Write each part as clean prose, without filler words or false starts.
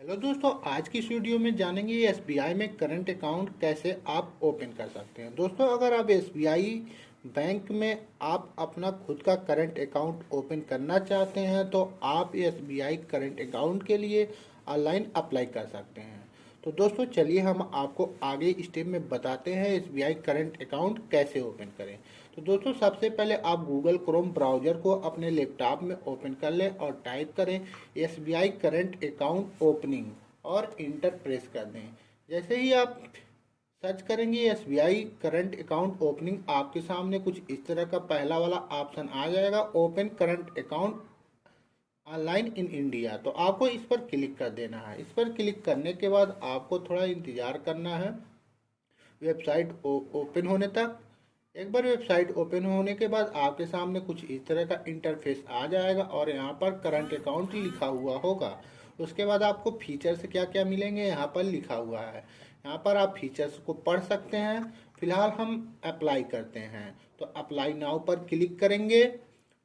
Hello दोस्तों, आज की इस वीडियो में जानेंगे एसबीआई में करंट अकाउंट कैसे आप ओपन कर सकते हैं। दोस्तों, अगर आप एसबीआई बैंक में आप अपना खुद का करंट अकाउंट ओपन करना चाहते हैं तो आप एसबीआई करंट अकाउंट के लिए ऑनलाइन अप्लाई कर सकते हैं। तो दोस्तों चलिए हम आपको आगे स्टेप में बताते हैं एसबीआई करंट अकाउंट कैसे ओपन करें। तो दोस्तों सबसे पहले आप गूगल क्रोम ब्राउज़र को अपने लैपटॉप में ओपन कर लें और टाइप करें एसबीआई करंट अकाउंट ओपनिंग और इंटर प्रेस कर दें। जैसे ही आप सर्च करेंगे एसबीआई करंट अकाउंट ओपनिंग, आपके सामने कुछ इस तरह का पहला वाला ऑप्शन आ जाएगा, open current account online in India. तो आपको इस पर क्लिक कर देना है। इस पर क्लिक करने के बाद आपको थोड़ा इंतज़ार करना है वेबसाइट ओपन होने तक। एक बार वेबसाइट ओपन होने के बाद आपके सामने कुछ इस तरह का इंटरफेस आ जाएगा और यहाँ पर करंट अकाउंट लिखा हुआ होगा। उसके बाद आपको फीचर्स क्या क्या मिलेंगे यहाँ पर लिखा हुआ है। यहाँ पर आप फीचर्स को पढ़ सकते हैं। फिलहाल हम अप्लाई करते हैं, तो अप्लाई नाउ पर क्लिक करेंगे।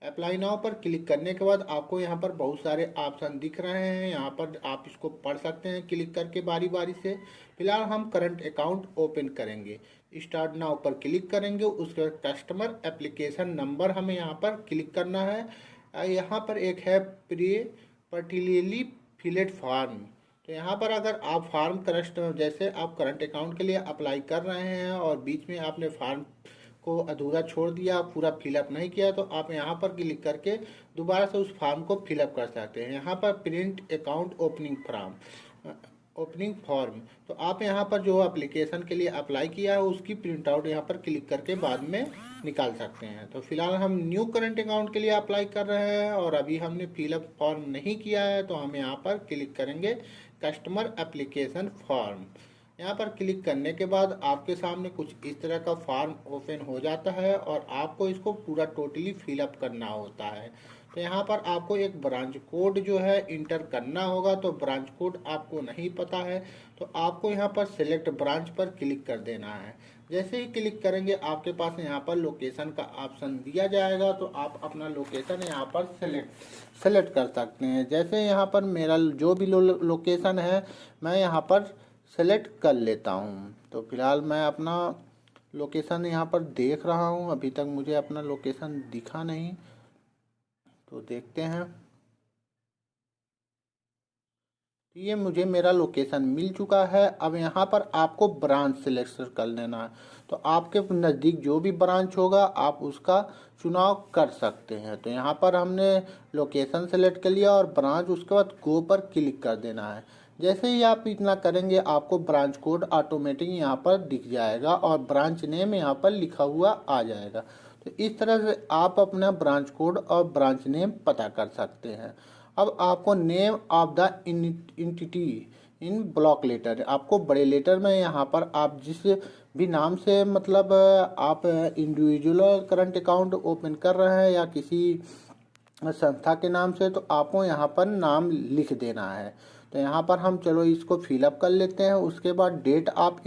अप्लाई नाउ पर क्लिक करने के बाद आपको यहाँ पर बहुत सारे ऑप्शन दिख रहे हैं। यहाँ पर आप इसको पढ़ सकते हैं क्लिक करके बारी बारी से। फिलहाल हम करंट अकाउंट ओपन करेंगे। स्टार्ट नाउ पर क्लिक करेंगे। उसके बाद कस्टमर एप्लीकेशन नंबर हमें यहाँ पर क्लिक करना है। यहाँ पर एक है प्री पर्टिकुलरली फिलेड फॉर्म। तो यहाँ पर अगर आप फॉर्म कस्टमर जैसे आप करंट अकाउंट के लिए अप्लाई कर रहे हैं और बीच में आपने फॉर्म को अधूरा छोड़ दिया, पूरा फिलअप नहीं किया, तो आप यहाँ पर क्लिक करके दोबारा से उस फॉर्म को फिलअप कर सकते हैं। यहाँ पर प्रिंट अकाउंट ओपनिंग फॉर्म, तो आप यहाँ पर जो एप्लीकेशन के लिए अप्लाई किया है उसकी प्रिंट आउट यहाँ पर क्लिक करके बाद में निकाल सकते हैं। तो फिलहाल हम न्यू करंट अकाउंट के लिए अप्लाई कर रहे हैं और अभी हमने फिलअप फॉर्म नहीं किया है, तो हम यहाँ पर क्लिक करेंगे कस्टमर एप्लीकेशन फॉर्म। यहाँ पर क्लिक करने के बाद आपके सामने कुछ इस तरह का फॉर्म ओपन हो जाता है और आपको इसको पूरा टोटली फिलअप करना होता है। तो यहाँ पर आपको एक ब्रांच कोड जो है इंटर करना होगा। तो ब्रांच कोड आपको नहीं पता है तो आपको यहाँ पर सिलेक्ट ब्रांच पर क्लिक कर देना है। जैसे ही क्लिक करेंगे आपके पास यहाँ पर लोकेशन का ऑप्शन दिया जाएगा, तो आप अपना लोकेशन यहाँ पर सेलेक्ट कर सकते हैं। जैसे यहाँ पर मेरा जो भी लोकेशन है मैं यहाँ पर सेलेक्ट कर लेता हूँ। तो फिलहाल मैं अपना लोकेशन यहाँ पर देख रहा हूँ, अभी तक मुझे अपना लोकेशन दिखा नहीं, तो देखते हैं। ये मुझे मेरा लोकेशन मिल चुका है। अब यहाँ पर आपको ब्रांच सिलेक्शन कर लेना है। तो आपके नज़दीक जो भी ब्रांच होगा आप उसका चुनाव कर सकते हैं। तो यहाँ पर हमने लोकेशन सेलेक्ट कर लिया और ब्रांच, उसके बाद गो पर क्लिक कर देना है। जैसे ही आप इतना करेंगे आपको ब्रांच कोड ऑटोमेटिक यहाँ पर दिख जाएगा और ब्रांच नेम यहाँ पर लिखा हुआ आ जाएगा। तो इस तरह से आप अपना ब्रांच कोड और ब्रांच नेम पता कर सकते हैं। अब आपको name of the entity in block letter, आपको बड़े लेटर में यहाँ पर आप जिस भी नाम से मतलब आप इंडिविजुअल करंट अकाउंट ओपन कर रहे हैं या किसी संस्था के नाम से, तो आपको यहाँ पर नाम लिख देना है। तो यहाँ पर हम चलो इसको फिलअप कर लेते हैं। उसके बाद डेट ऑफ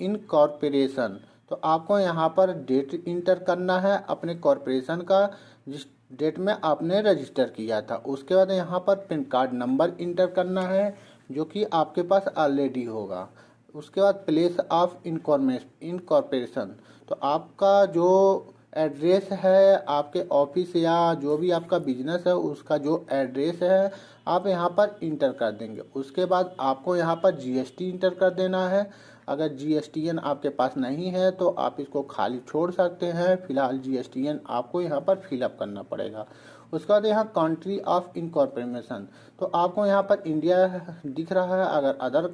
इनकॉर्पोरेशन, तो आपको यहाँ पर डेट इंटर करना है अपने कॉरपोरेशन का जिस डेट में आपने रजिस्टर किया था। उसके बाद यहाँ पर पैन कार्ड नंबर इंटर करना है जो कि आपके पास ऑलरेडी होगा। उसके बाद प्लेस ऑफ इनकॉर्पोरेशन, तो आपका जो एड्रेस है आपके ऑफिस या जो भी आपका बिजनेस है उसका जो एड्रेस है आप यहाँ पर इंटर कर देंगे। उसके बाद आपको यहाँ पर जीएसटी इंटर कर देना है। अगर जीएसटीएन आपके पास नहीं है तो आप इसको खाली छोड़ सकते हैं। फिलहाल जीएसटीएन आपको यहाँ पर फिलअप करना पड़ेगा। उसके बाद यहाँ कंट्री ऑफ इनकॉर्पोरेशन, तो आपको यहाँ पर इंडिया दिख रहा है। अगर अदर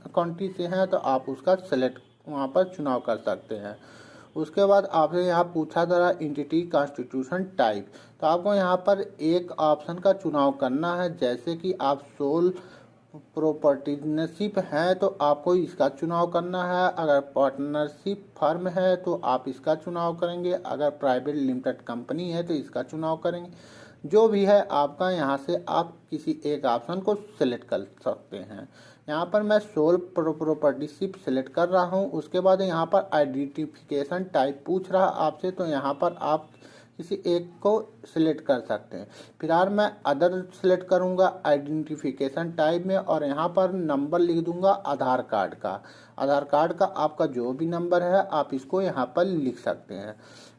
कंट्री से हैं तो आप उसका सेलेक्ट वहाँ पर चुनाव कर सकते हैं। उसके बाद आपसे यहाँ पूछा जा रहा एंटिटी कॉन्स्टिट्यूशन टाइप, तो आपको यहाँ पर एक ऑप्शन का चुनाव करना है। जैसे कि आप सोल प्रोपर्टीनरशिप है तो आपको इसका चुनाव करना है। अगर पार्टनरशिप फर्म है तो आप इसका चुनाव करेंगे। अगर प्राइवेट लिमिटेड कंपनी है तो इसका चुनाव करेंगे। जो भी है आपका, यहाँ से आप किसी एक ऑप्शन को सिलेक्ट कर सकते हैं। यहाँ पर मैं सोल प्रोपर्टीशिप सेलेक्ट कर रहा हूँ। उसके बाद यहाँ पर आइडेंटिफिकेशन टाइप पूछ रहा आपसे, तो यहाँ पर आप किसी एक को सिलेक्ट कर सकते हैं। फिलहाल मैं अदर सिलेक्ट करूंगा आइडेंटिफिकेशन टाइप में, और यहाँ पर नंबर लिख दूंगा आधार कार्ड का। आधार कार्ड का आपका जो भी नंबर है आप इसको यहाँ पर लिख सकते हैं।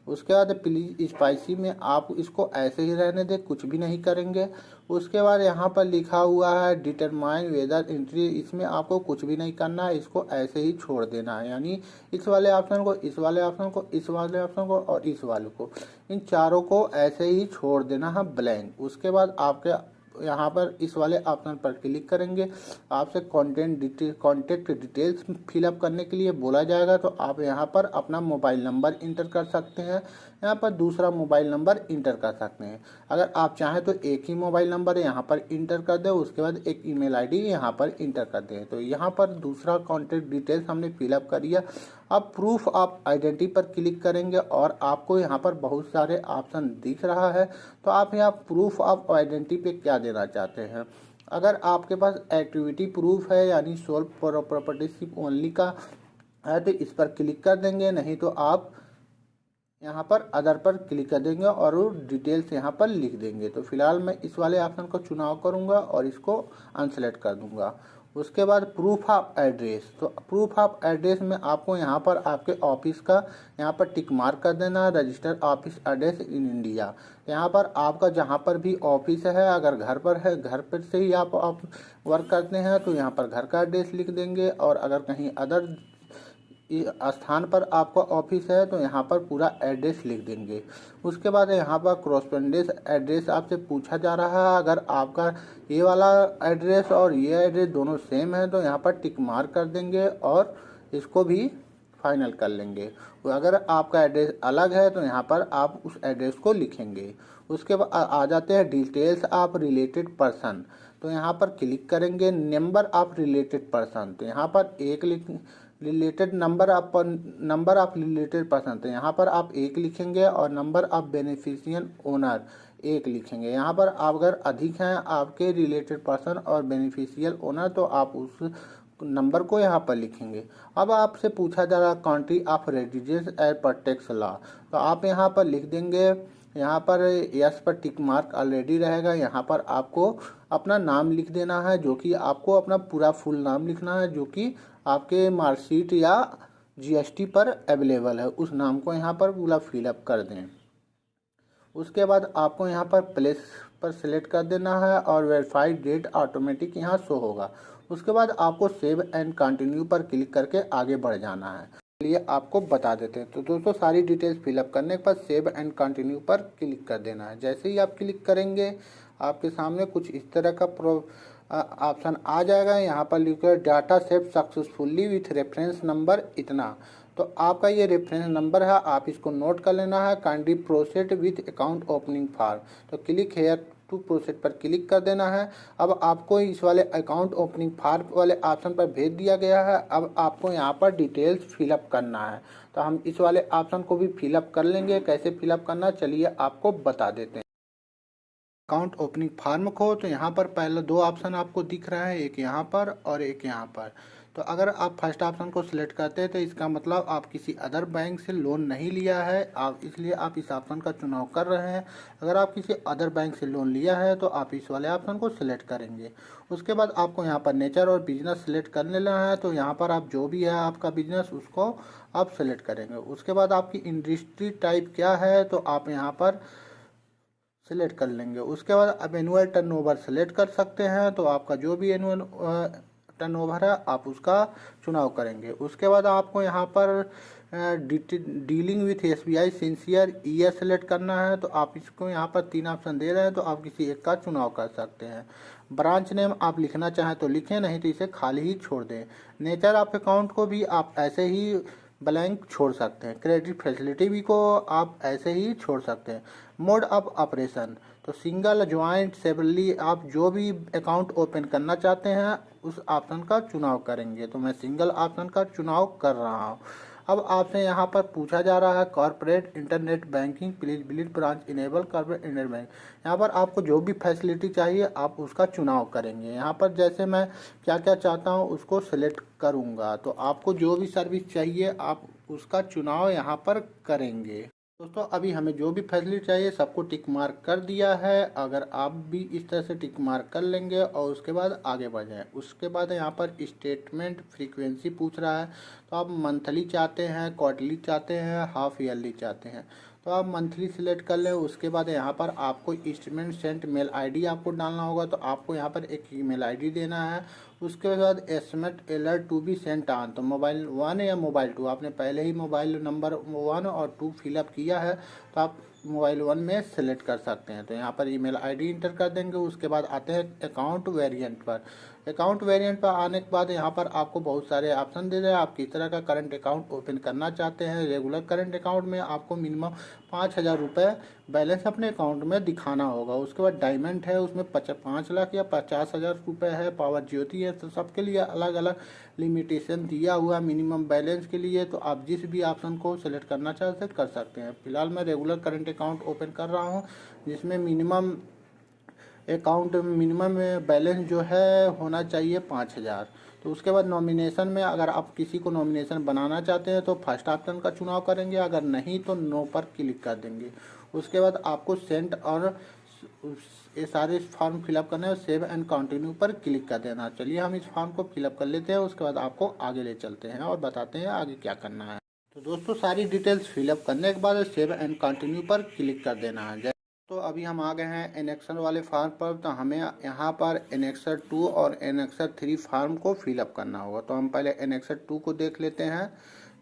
उसके बाद प्लीज स्पाइसी में आप इसको ऐसे ही रहने दें, कुछ भी नहीं करेंगे। उसके बाद यहाँ पर लिखा हुआ है डिटरमाइन वेदर एंट्री, इसमें आपको कुछ भी नहीं करना है, इसको ऐसे ही छोड़ देना है। यानी इस वाले ऑप्शन को, इस वाले ऑप्शन को, इस वाले ऑप्शन को और इस वाले को, इन चारों को ऐसे ही छोड़ देना है ब्लैंक। उसके बाद आपके यहाँ पर इस वाले ऑप्शन पर क्लिक करेंगे, आपसे कॉन्टेक्ट डिटेल्स फिलअप करने के लिए बोला जाएगा, तो आप यहाँ पर अपना मोबाइल नंबर इंटर कर सकते हैं, यहाँ पर दूसरा मोबाइल नंबर इंटर कर सकते हैं। अगर आप चाहें तो एक ही मोबाइल नंबर यहाँ पर इंटर कर दें, उसके बाद एक ईमेल आईडी यहाँ पर इंटर कर दें। तो यहाँ पर दूसरा कॉन्टेक्ट डिटेल्स हमने फिलअप कर दिया। अब प्रूफ ऑफ आइडेंटिटी पर क्लिक करेंगे और आपको यहाँ पर बहुत सारे ऑप्शन दिख रहा है, तो आप यहाँ प्रूफ ऑफ आइडेंटिटी पे क्या देना चाहते हैं। अगर आपके पास एक्टिविटी प्रूफ है यानी सोल प्रॉपर्टीशिप ओनली का है तो इस पर क्लिक कर देंगे, नहीं तो आप यहाँ पर अदर पर क्लिक कर देंगे और वो डिटेल्स यहाँ पर लिख देंगे। तो फिलहाल मैं इस वाले ऑप्शन को चुनाव करूँगा और इसको अनसेलेक्ट कर दूँगा। उसके बाद प्रूफ ऑफ एड्रेस, तो प्रूफ ऑफ एड्रेस में आपको यहाँ पर आपके ऑफिस का यहाँ पर टिक मार्क कर देना है, registered office address in India. यहाँ पर आपका जहाँ पर भी ऑफिस है, अगर घर पर है, घर पर से ही आप वर्क करते हैं तो यहाँ पर घर का एड्रेस लिख देंगे, और अगर कहीं अदर स्थान पर आपका ऑफिस है तो यहाँ पर पूरा एड्रेस लिख देंगे। उसके बाद यहाँ पर कॉरस्पॉन्डेंस एड्रेस आपसे पूछा जा रहा है, अगर आपका ये वाला एड्रेस और ये एड्रेस दोनों सेम है तो यहाँ पर टिक मार्क कर देंगे और इसको भी फाइनल कर लेंगे। अगर आपका एड्रेस अलग है तो यहाँ पर आप उस एड्रेस को लिखेंगे। उसके बाद आ जाते हैं डिटेल्स ऑफ रिलेटेड पर्सन, तो यहाँ पर क्लिक करेंगे नंबर ऑफ रिलेटेड पर्सन, तो यहाँ पर एक related number of related person, तो यहाँ पर आप एक लिखेंगे, और नंबर ऑफ बेनिफिशियरी ओनर एक लिखेंगे। यहाँ पर आप अगर अधिक हैं आपके रिलेटेड पर्सन और बेनिफिशियल ओनर तो आप उस नंबर को यहाँ पर लिखेंगे। अब आपसे पूछा जा रहा country of residence as per tax law, तो आप यहाँ पर लिख देंगे, यहाँ पर यस पर टिक मार्क ऑलरेडी रहेगा। यहाँ पर आपको अपना नाम लिख देना है, जो कि आपको अपना पूरा फुल नाम लिखना है, जो कि आपके मार्कशीट या जीएसटी पर अवेलेबल है, उस नाम को यहाँ पर पूरा फिलअप कर दें। उसके बाद आपको यहाँ पर प्लेस पर सिलेक्ट कर देना है और वेरीफाइड डेट ऑटोमेटिक यहाँ शो होगा। उसके बाद आपको सेव एंड कंटिन्यू पर क्लिक करके आगे बढ़ जाना है। चलिए आपको बता देते हैं। तो दोस्तों सारी डिटेल्स फिलअप करने के बाद सेव एंड कंटिन्यू पर क्लिक कर देना है। जैसे ही आप क्लिक करेंगे आपके सामने कुछ इस तरह का ऑप्शन आ जाएगा। यहाँ पर लिखा है data save successfully with reference number इतना, तो आपका ये रेफरेंस नंबर है, आप इसको नोट कर लेना है। Kindly proceed with account opening form, तो क्लिक हेयर टू प्रोसीड पर क्लिक कर देना है। अब आपको इस वाले अकाउंट ओपनिंग फॉर्म वाले ऑप्शन पर भेज दिया गया है। अब आपको यहाँ पर डिटेल्स फिलअप करना है, तो हम इस वाले ऑप्शन को भी फिलअप कर लेंगे। कैसे फिलअप करना चलिए आपको बता देते हैं। अकाउंट ओपनिंग फॉर्म को, तो यहाँ पर पहले दो ऑप्शन आपको दिख रहा है, एक यहाँ पर और एक यहाँ पर। तो अगर आप फर्स्ट ऑप्शन को सिलेक्ट करते हैं तो इसका मतलब आप किसी अदर बैंक से लोन नहीं लिया है, आप इसलिए आप इस ऑप्शन का चुनाव कर रहे हैं। अगर आप किसी अदर बैंक से लोन लिया है तो आप इस वाले ऑप्शन को सिलेक्ट करेंगे। उसके बाद आपको यहाँ पर नेचर और बिजनेस सिलेक्ट कर लेना है, तो यहाँ पर आप जो भी है आपका बिजनेस उसको आप सिलेक्ट करेंगे। उसके बाद आपकी इंडस्ट्री टाइप क्या है तो आप यहाँ पर सिलेक्ट कर लेंगे। उसके बाद आप एनुअल टर्नओवर सेलेक्ट कर सकते हैं, तो आपका जो भी एनुअल टर्नओवर है आप उसका चुनाव करेंगे। उसके बाद आपको यहाँ पर dealing with SBI sincere year select करना है, तो आप इसको यहाँ पर तीन ऑप्शन दे रहे हैं, तो आप किसी एक का चुनाव कर सकते हैं। ब्रांच नेम आप लिखना चाहें तो लिखें, नहीं तो इसे खाली ही छोड़ दें। नेचर ऑफ अकाउंट को भी आप ऐसे ही ब्लैंक छोड़ सकते हैं। क्रेडिट फैसिलिटी भी को आप ऐसे ही छोड़ सकते हैं। मोड ऑफ ऑपरेशन, तो सिंगल ज्वाइंट सेपरेटली आप जो भी अकाउंट ओपन करना चाहते हैं उस ऑप्शन का चुनाव करेंगे। तो मैं सिंगल ऑप्शन का चुनाव कर रहा हूँ। अब आपसे यहाँ पर पूछा जा रहा है corporate internet banking please visit branch enable corporate internet bank. यहाँ पर आपको जो भी फैसिलिटी चाहिए आप उसका चुनाव करेंगे। यहाँ पर जैसे मैं क्या क्या चाहता हूँ उसको सेलेक्ट करूँगा, तो आपको जो भी सर्विस चाहिए आप उसका चुनाव यहाँ पर करेंगे। दोस्तों अभी हमें जो भी फैसिलिटी चाहिए सबको टिक मार्क कर दिया है। अगर आप भी इस तरह से टिक मार्क कर लेंगे और उसके बाद आगे बढ़ जाएं। उसके बाद यहाँ पर स्टेटमेंट फ्रीक्वेंसी पूछ रहा है, तो आप मंथली चाहते हैं, क्वार्टरली चाहते हैं, हाफ ईयरली चाहते हैं, तो आप मंथली सिलेक्ट कर लें। उसके बाद यहाँ पर आपको स्टेटमेंट सेंट मेल आईडी आपको डालना होगा, तो आपको यहाँ पर एक ईमेल आईडी देना है। उसके बाद SMS alert to be sent on, तो मोबाइल 1 या मोबाइल 2, आपने पहले ही मोबाइल नंबर 1 और 2 फिलअप किया है तो आप मोबाइल 1 में सेलेक्ट कर सकते हैं। तो यहाँ पर ईमेल आईडी इंटर कर देंगे। उसके बाद आते हैं अकाउंट वेरिएंट पर। अकाउंट वेरिएंट पर आने के बाद यहाँ पर आपको बहुत सारे ऑप्शन दे रहे हैं, आप किस तरह का करंट अकाउंट ओपन करना चाहते हैं। रेगुलर करंट अकाउंट में आपको मिनिमम 5,000 रुपये बैलेंस अपने अकाउंट में दिखाना होगा। उसके बाद डायमंड है, उसमें 5 लाख या 50,000 रुपये है। पावर ज्योति है, तो सबके लिए अलग अलग लिमिटेशन दिया हुआ मिनिमम बैलेंस के लिए, तो आप जिस भी ऑप्शन को सिलेक्ट करना चाहते हैं कर सकते हैं। फिलहाल मैं रेगुलर करंट अकाउंट ओपन कर रहा हूँ, जिसमें मिनिमम बैलेंस जो है होना चाहिए 5,000। तो उसके बाद नॉमिनेशन में अगर आप किसी को नॉमिनेशन बनाना चाहते हैं तो फर्स्ट ऑप्शन का चुनाव करेंगे, अगर नहीं तो नो पर क्लिक कर देंगे। उसके बाद आपको सेंड और ये सारे फॉर्म फिलअप करने और सेव एंड कंटिन्यू पर क्लिक कर देना। चलिए हम इस फॉर्म को फिलअप कर लेते हैं, उसके बाद आपको आगे ले चलते हैं और बताते हैं आगे क्या करना है। तो दोस्तों सारी डिटेल्स फिलअप करने के बाद सेव एंड कंटिन्यू पर क्लिक कर देना है। तो अभी हम आ गए हैं एनेक्सर वाले फार्म पर, तो हमें यहाँ पर एनेक्सर 2 और एनेक्सर 3 फार्म को फिलअप करना होगा। तो हम पहले एनेक्सर 2 को देख लेते हैं।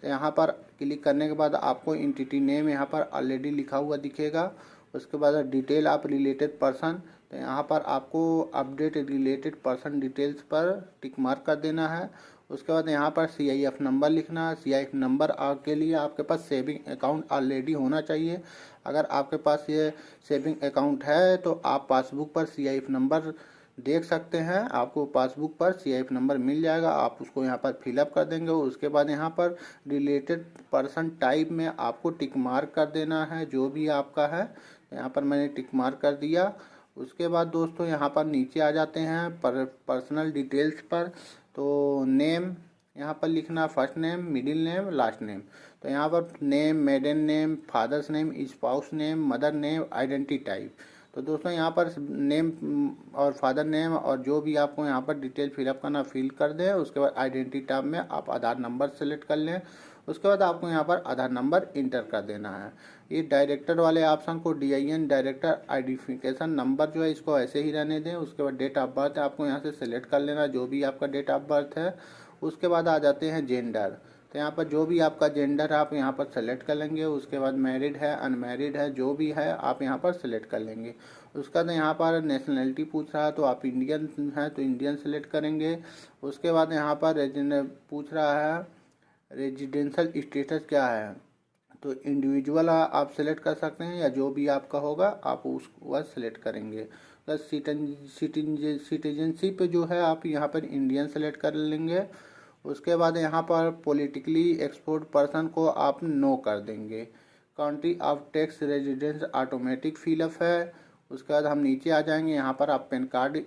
तो यहाँ पर क्लिक करने के बाद आपको एंटिटी नेम यहाँ पर ऑलरेडी लिखा हुआ दिखेगा। उसके बाद डिटेल ऑफ रिलेटेड पर्सन, तो यहाँ पर आपको अपडेट रिलेटेड पर्सन डिटेल्स पर टिक मार्क कर देना है। उसके बाद यहाँ पर CIF नंबर लिखना है। CIF नंबर के लिए आपके पास सेविंग अकाउंट ऑलरेडी होना चाहिए। अगर आपके पास ये सेविंग अकाउंट है तो आप पासबुक पर CIF नंबर देख सकते हैं, आपको पासबुक पर CIF नंबर मिल जाएगा, आप उसको यहाँ पर फिलअप कर देंगे। उसके बाद यहाँ पर रिलेटेड पर्सन टाइप में आपको टिक मार्क कर देना है जो भी आपका है। यहाँ पर मैंने टिक मार्क कर दिया। उसके बाद दोस्तों यहाँ पर नीचे आ जाते हैं पर्सनल डिटेल्स पर। तो नेम यहाँ पर लिखना, first name, middle name, last name. तो यहाँ पर name, maiden name, father's name, spouse name, mother name, identity type. तो दोस्तों यहाँ पर नेम और फादर नेम और जो भी आपको यहाँ पर डिटेल फिलअप करना फिल कर दें। उसके बाद आइडेंटिटी टैब में आप आधार नंबर सेलेक्ट कर लें। उसके बाद आपको यहाँ पर आधार नंबर इंटर कर देना है। ये डायरेक्टर वाले ऑप्शन को DIN डायरेक्टर आइडेंटिफिकेशन नंबर जो है इसको ऐसे ही रहने दें। उसके बाद डेट ऑफ बर्थ आपको यहाँ से सेलेक्ट कर लेना, जो भी आपका डेट ऑफ बर्थ है। उसके बाद आ जाते हैं जेंडर, तो यहाँ पर जो भी आपका जेंडर है आप यहाँ पर सेलेक्ट कर लेंगे। उसके बाद मैरिड है, अनमैरिड है, जो भी है आप यहाँ पर सेलेक्ट कर लेंगे। उसका बाद यहाँ पर नेशनलिटी पूछ रहा है, तो आप इंडियन हैं तो इंडियन सेलेक्ट करेंगे। उसके बाद यहाँ पर पूछ रहा है रेजिडेंशियल स्टेटस क्या है, तो इंडिविजुअल आप सेलेक्ट कर सकते हैं या जो भी आपका होगा आप उसको वह सेलेक्ट करेंगे। प्लस सिटीजनशिप जो है आप यहाँ पर इंडियन सेलेक्ट कर लेंगे। उसके बाद यहाँ पर पॉलिटिकली एक्सपोर्ट पर्सन को आप नो कर देंगे। Country of tax residence automatic fill up है। उसके बाद हम नीचे आ जाएंगे, यहाँ पर आप पैन कार्ड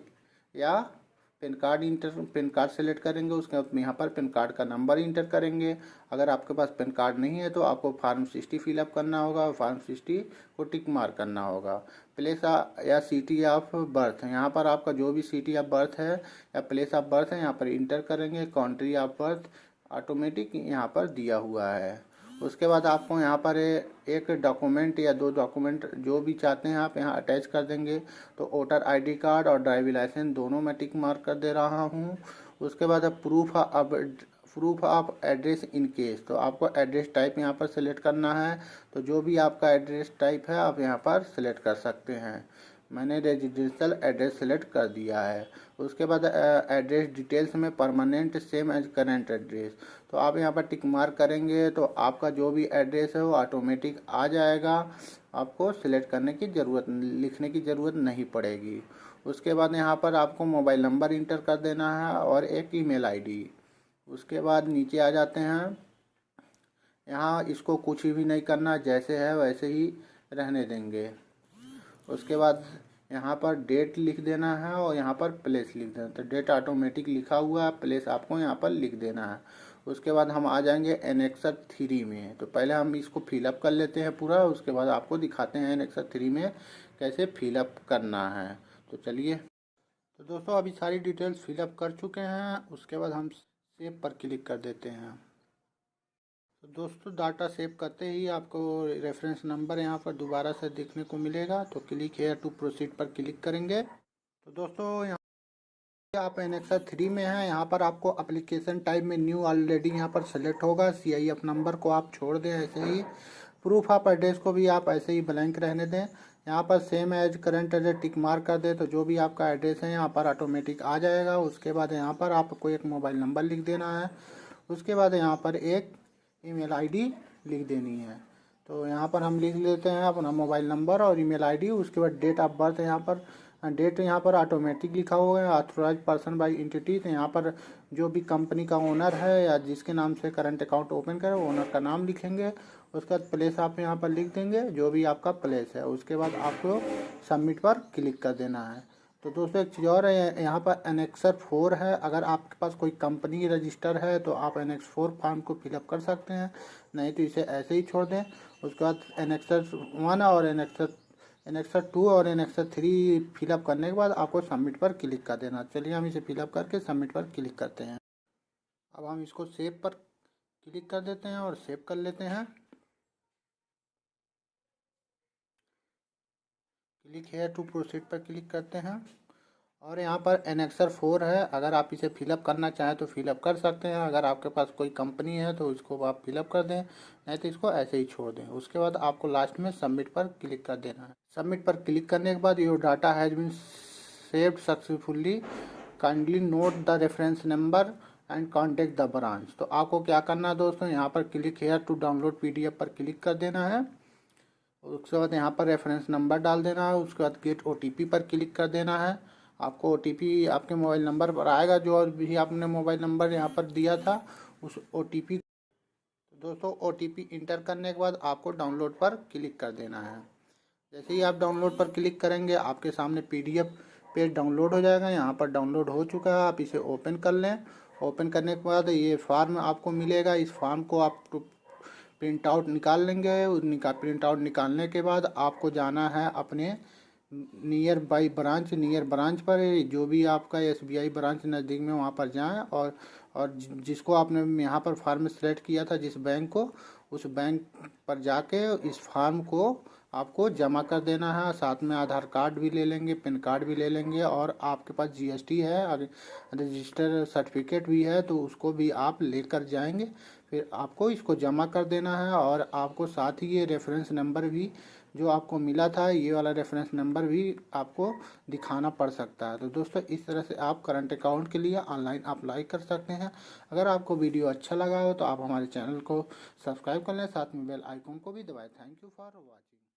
सेलेक्ट करेंगे। उसके बाद यहाँ पर पैन कार्ड का नंबर इंटर करेंगे। अगर आपके पास पैन कार्ड नहीं है तो आपको फॉर्म 60 फिलअप करना होगा, फॉर्म 60 को टिक मार्क करना होगा। प्लेस या सिटी ऑफ बर्थ, यहाँ पर आपका जो भी सिटी ऑफ बर्थ है या प्लेस ऑफ बर्थ है यहाँ पर इंटर करेंगे। कंट्री ऑफ बर्थ ऑटोमेटिक यहाँ पर दिया हुआ है। उसके बाद आपको यहाँ पर एक डॉक्यूमेंट या 2 डॉक्यूमेंट जो भी चाहते हैं आप यहाँ अटैच कर देंगे। तो वोटर ID कार्ड और ड्राइविंग लाइसेंस दोनों मैं टिक मार्क कर दे रहा हूँ। उसके बाद proof of address in case, तो आपको एड्रेस टाइप यहाँ पर सेलेक्ट करना है। तो जो भी आपका एड्रेस टाइप है आप यहाँ पर सेलेक्ट कर सकते हैं। मैंने रेजिडेंशियल एड्रेस सेलेक्ट कर दिया है। उसके बाद एड्रेस डिटेल्स में permanent same as current address, तो आप यहाँ पर टिक मार्क करेंगे तो आपका जो भी एड्रेस है वो ऑटोमेटिक आ जाएगा, आपको सिलेक्ट करने की ज़रूरत, लिखने की ज़रूरत नहीं पड़ेगी। उसके बाद यहाँ पर आपको मोबाइल नंबर इंटर कर देना है और एक ईमेल आईडी। उसके बाद नीचे आ जाते हैं, यहाँ इसको कुछ भी नहीं करना, जैसे है वैसे ही रहने देंगे। उसके बाद यहाँ पर डेट लिख देना है और यहाँ पर प्लेस लिख देना, तो डेट ऑटोमेटिक लिखा हुआ है, प्लेस आपको यहाँ पर लिख देना है। उसके बाद हम आ जाएंगे एनेक्सर 3 में। तो पहले हम इसको फिलअप कर लेते हैं पूरा, उसके बाद आपको दिखाते हैं एनेक्सर 3 में कैसे फिलअप करना है। तो चलिए, तो दोस्तों अभी सारी डिटेल्स फिलअप कर चुके हैं, उसके बाद हम सेव पर क्लिक कर देते हैं। तो दोस्तों डाटा सेव करते ही आपको रेफरेंस नंबर यहाँ पर दोबारा से देखने को मिलेगा। तो क्लिक हेयर टू प्रोसीड पर क्लिक करेंगे। तो दोस्तों यहाँ आप एनेक्सर 3 में हैं, यहाँ पर आपको एप्लीकेशन टाइप में न्यू ऑलरेडी यहाँ पर सेलेक्ट होगा। CIF नंबर को आप छोड़ दें ऐसे ही, प्रूफ ऑफ एड्रेस को भी आप ऐसे ही ब्लैंक रहने दें। यहाँ पर same as current address tick mark कर दें, तो जो भी आपका एड्रेस है यहाँ पर ऑटोमेटिक आ जाएगा। उसके बाद यहाँ पर आपको एक मोबाइल नंबर लिख देना है, उसके बाद यहाँ पर एक ईमेल आईडी लिख देनी है। तो यहाँ पर हम लिख लेते हैं अपना मोबाइल नंबर और ईमेल आईडी। उसके बाद डेट ऑफ बर्थ, यहाँ पर डेट यहाँ पर ऑटोमेटिक लिखा हुआ है, ऑथराइज पर्सन बाय एंटिटी। तो यहाँ पर जो भी कंपनी का ओनर है या जिसके नाम से करंट अकाउंट ओपन करे ओनर का नाम लिखेंगे। उसके बाद प्लेस आप यहाँ पर लिख देंगे, जो भी आपका प्लेस है। उसके बाद आपको सबमिट पर क्लिक कर देना है। तो दोस्तों एक चीज़ और है, यहाँ पर एनेक्सर 4 है। अगर आपके पास कोई कंपनी रजिस्टर है तो आप एनेक्स 4 फॉर्म को फिलअप कर सकते हैं, नहीं तो इसे ऐसे ही छोड़ दें। उसके बाद एनेक्सर 1 और एनेक्सर 2 और एनेक्सर 3 फिलअप करने के बाद आपको सबमिट पर क्लिक कर देना। चलिए हम इसे फिलअप करके सबमिट पर क्लिक करते हैं। अब हम इसको सेव पर क्लिक कर देते हैं और सेव कर लेते हैं। क्लिक हेयर टू प्रोसीड पर क्लिक करते हैं और यहाँ पर एनेक्सर 4 है। अगर आप इसे फिलअप करना चाहें तो फिलअप कर सकते हैं। अगर आपके पास कोई कंपनी है तो इसको आप फिलअप कर दें, नहीं तो इसको ऐसे ही छोड़ दें। उसके बाद आपको लास्ट में सबमिट पर क्लिक कर देना है। सबमिट पर क्लिक करने के बाद your data has been saved successfully, kindly note the reference number and contact the branch. तो आपको क्या करना है दोस्तों, यहाँ पर click here to download PDF पर क्लिक कर देना है। उसके बाद यहाँ पर रेफरेंस नंबर डाल देना है। उसके बाद गेट OTP पर क्लिक कर देना है। आपको OTP आपके मोबाइल नंबर पर आएगा, जो भी आपने मोबाइल नंबर यहाँ पर दिया था उस OTP। दोस्तों OTP इंटर करने के बाद आपको डाउनलोड पर क्लिक कर देना है। जैसे ही आप डाउनलोड पर क्लिक करेंगे आपके सामने PDF पेज डाउनलोड हो जाएगा। यहाँ पर डाउनलोड हो चुका है, आप इसे ओपन कर लें। ओपन करने के बाद ये फॉर्म आपको मिलेगा, इस फॉर्म को आप प्रिंट आउट निकाल लेंगे। प्रिंट आउट निकालने के बाद आपको जाना है अपने नियर ब्रांच पर, जो भी आपका SBI ब्रांच नज़दीक में वहाँ पर जाएं और जिसको आपने यहाँ पर फॉर्म सेलेक्ट किया था जिस बैंक को, उस बैंक पर जाके इस फॉर्म को आपको जमा कर देना है। साथ में आधार कार्ड भी ले लेंगे, पैन कार्ड भी ले लेंगे और आपके पास GST है और रजिस्टर सर्टिफिकेट भी है तो उसको भी आप लेकर जाएंगे। फिर आपको इसको जमा कर देना है और आपको साथ ही ये रेफरेंस नंबर भी जो आपको मिला था, ये वाला रेफरेंस नंबर भी आपको दिखाना पड़ सकता है। तो दोस्तों इस तरह से आप करंट अकाउंट के लिए ऑनलाइन अप्लाई कर सकते हैं। अगर आपको वीडियो अच्छा लगा हो तो आप हमारे चैनल को सब्सक्राइब कर लें, साथ में बेल आइकन को भी दबाएं। Thank you for watching.